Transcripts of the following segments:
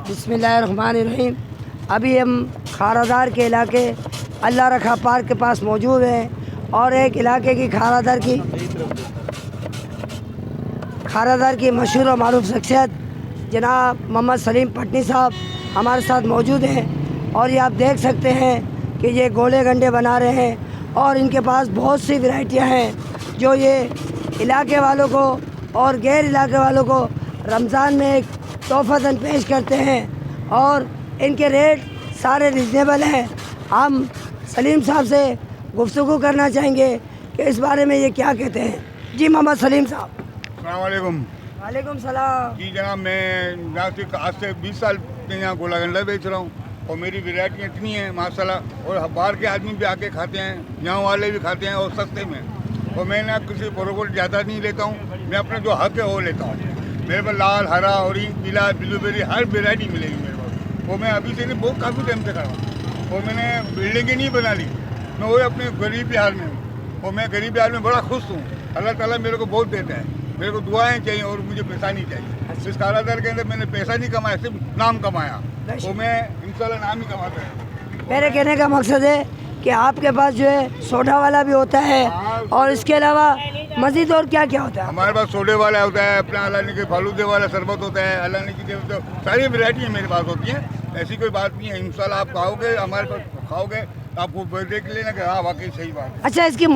बिस्मिल्लाहिर्रहमानिर्रहीम। अभी हम खारादार के इलाके अल्लाह रखा पार्क के पास मौजूद हैं और एक इलाके की खारादार की मशहूर और मारूफ शख्सियत जनाब मोहम्मद सलीम पटनी साहब हमारे साथ मौजूद हैं। और ये आप देख सकते हैं कि ये गोले गंडे बना रहे हैं और इनके पास बहुत सी वैरायटियाँ हैं जो ये इलाके वालों को और गैर इलाके वालों को रमज़ान में एक तोहफ़तन पेश करते हैं और इनके रेट सारे रिजनेबल हैं। हम सलीम साहब से गुफ्तगू करना चाहेंगे कि इस बारे में ये क्या कहते हैं। जी मोहम्मद सलीम साहब। अस्सलाम वालेकुम। वालेकुम सलाम। जी जनाब, मैं नासिक आज से 20 साल से यहाँ गोला गंडा बेच रहा हूँ और मेरी वैरायटी इतनी है माशाल्लाह। और बाहर के आदमी भी आके खाते हैं, यहाँ वाले भी खाते हैं और सस्ते में। और मैं ना किसी प्रोडक्ट ज़्यादा नहीं लेता हूँ, मैं अपना जो हक है वो लेता हूँ। मेरे पास लाल, हरा, ऑरेंज, पीला, ब्लूबेरी हर वैरायटी मिलेगी मेरे पास। वो मैं अभी से नहीं, बहुत काफ़ी टाइम से खड़ा हूँ और मैंने बिल्डिंगें नहीं बना ली। मैं वो अपने गरीब बिहार में हूँ और मैं गरीब बिहार में बड़ा खुश हूँ। अल्लाह ताला मेरे को बहुत देता है। मेरे को दुआएं चाहिए और मुझे पैसा नहीं चाहिए। इस कारागार के अंदर मैंने पैसा नहीं कमाया, सिर्फ नाम कमाया। तो मैं इंशाल्लाह नाम ही कमाता है। मेरे कहने का मकसद है कि आपके पास जो है सोडा वाला भी होता है और इसके अलावा मज़ीद और क्या क्या होता है? हमारे पास सोडे वाला होता है, अपना अल्लाह के फालूदे वाला शरबत होता है, अल्लाह की सारी वैरायटी मेरे पास होती है। ऐसी कोई बात नहीं है। इंशाल्लाह आप खाओगे, हमारे पास खाओगे, आपको देख लेना कि हाँ वाकई सही बात है। अच्छा, इसकी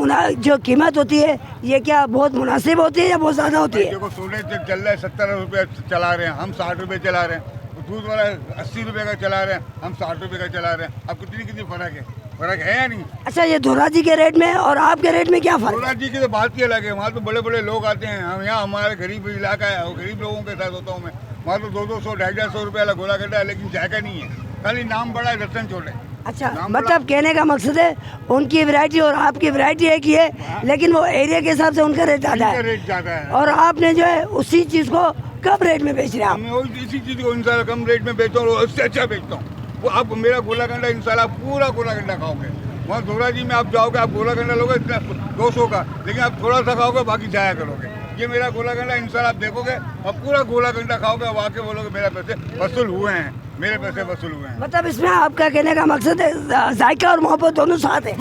जो कीमत होती है ये क्या बहुत मुनासिब होती है या बहुत ज़्यादा होती है? देखो सोडे चल रहा है 70 रुपये चला रहे हैं, हम 60 रुपये चला रहे हैं। दूध वाला 80 रुपये का चला रहे हैं, हम 60 रुपये का चला रहे हैं। अब कितनी फ़र्क है? फ़र्क है या नहीं? अच्छा, ये धोरा जी के रेट में और आपके रेट में क्या फ़र्क? धोरा जी की तो बात ही अलग है। वहाँ तो बड़े बड़े लोग आते हैं, हम यहाँ हमारे गरीब इलाका है और गरीब लोगों के साथ होता हूँ मैं। वहाँ तो 200, 250 रुपये वाला गोला गड्ढा है, लेकिन जायका नहीं है, खाली नाम बड़ा है, दर्शन छोटे। अच्छा, मतलब कहने का मकसद है उनकी वैरायटी और आपकी वैरायटी एक ही है, लेकिन वो एरिया के हिसाब से उनका रेट ज़्यादा है। रेट ज़्यादा है और आपने जो है उसी चीज़ को कम रेट में बेच रहे हैं? मैं इसी चीज़ को इंशाल्लाह कम रेट में बेचता हूँ और उससे अच्छा बेचता हूँ। वो आप मेरा गोला गंडा इंशाल्लाह पूरा गोला गंडा खाओगे। वहाँ धोरा जी में आप जाओगे, आप गोला गंडा लोगे इतना 200 का, लेकिन आप थोड़ा सा खाओगे, बाकी जाया करोगे। ये मेरा गोला गंडा इंशाल्लाह आप देखोगे और पूरा गोला गंडा खाओगे, वाकई बोलोगे मेरे पैसे वसूल हुए हैं, मेरे पैसे वसूल हुए हैं। मतलब इसमें आपका कहने का मकसद है जायका और मोहब्बत दोनों साथ है?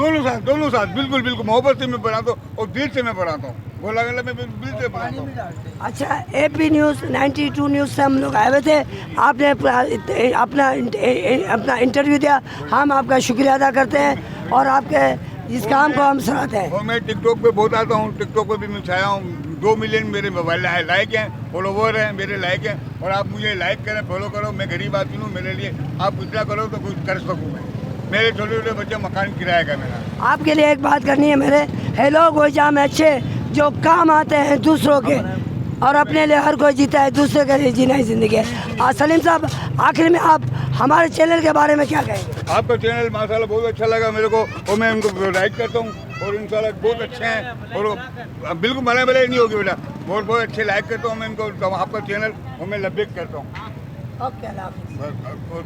दोनों साथ बिल्कुल बिल्कुल मोहब्बत से मैं बनाता हूँ और दिल से मैं बनाता हूँ। गोला गंडा में दिल से बनाता हूँ। अच्छा, AP न्यूज़ 92 न्यूज़ से हम लोग आए हुए थे, आपने अपना इंटरव्यू दिया, हम आपका शुक्रिया अदा करते हैं और आपके इस काम को हम सराहते हैं। और मैं टिकटॉक पे बहुत आता हूँ, टिकटॉक पे भी मैं छाया हूँ। 2 मिलियन मेरे मोबाइल लाइक हैं, फॉलोवर हैं, मेरे लाइक हैं। और आप मुझे लाइक करें, फॉलो करो। मैं गरीब आदमी हूँ, मेरे लिए आप इतना करो तो कुछ कर सकूँ मैं। मेरे छोटे छोटे बच्चे मकान किराया का मेरा। आपके लिए एक बात करनी है मेरे, है लोग वो जाम अच्छे जो काम आते हैं दूसरों के और अपने लिए हर कोई जीता है, दूसरे के लिए जीना ही जिंदगी है। सलीम साहब, आखिर में आप हमारे चैनल के बारे में क्या कहेंगे? आपका चैनल माशाल्लाह बहुत अच्छा लगा मेरे को और मैं उनको लाइक करता हूँ और इंशाल्लाह बहुत अच्छे हैं और बिल्कुल मना भले नहीं होगी बेटा, बहुत अच्छे लाइक करता हूँ मैं इनको, तो आपका चैनल और मैं लब्बेक करता हूँ। ओके, अल्लाह हाफ़िज़। बहुत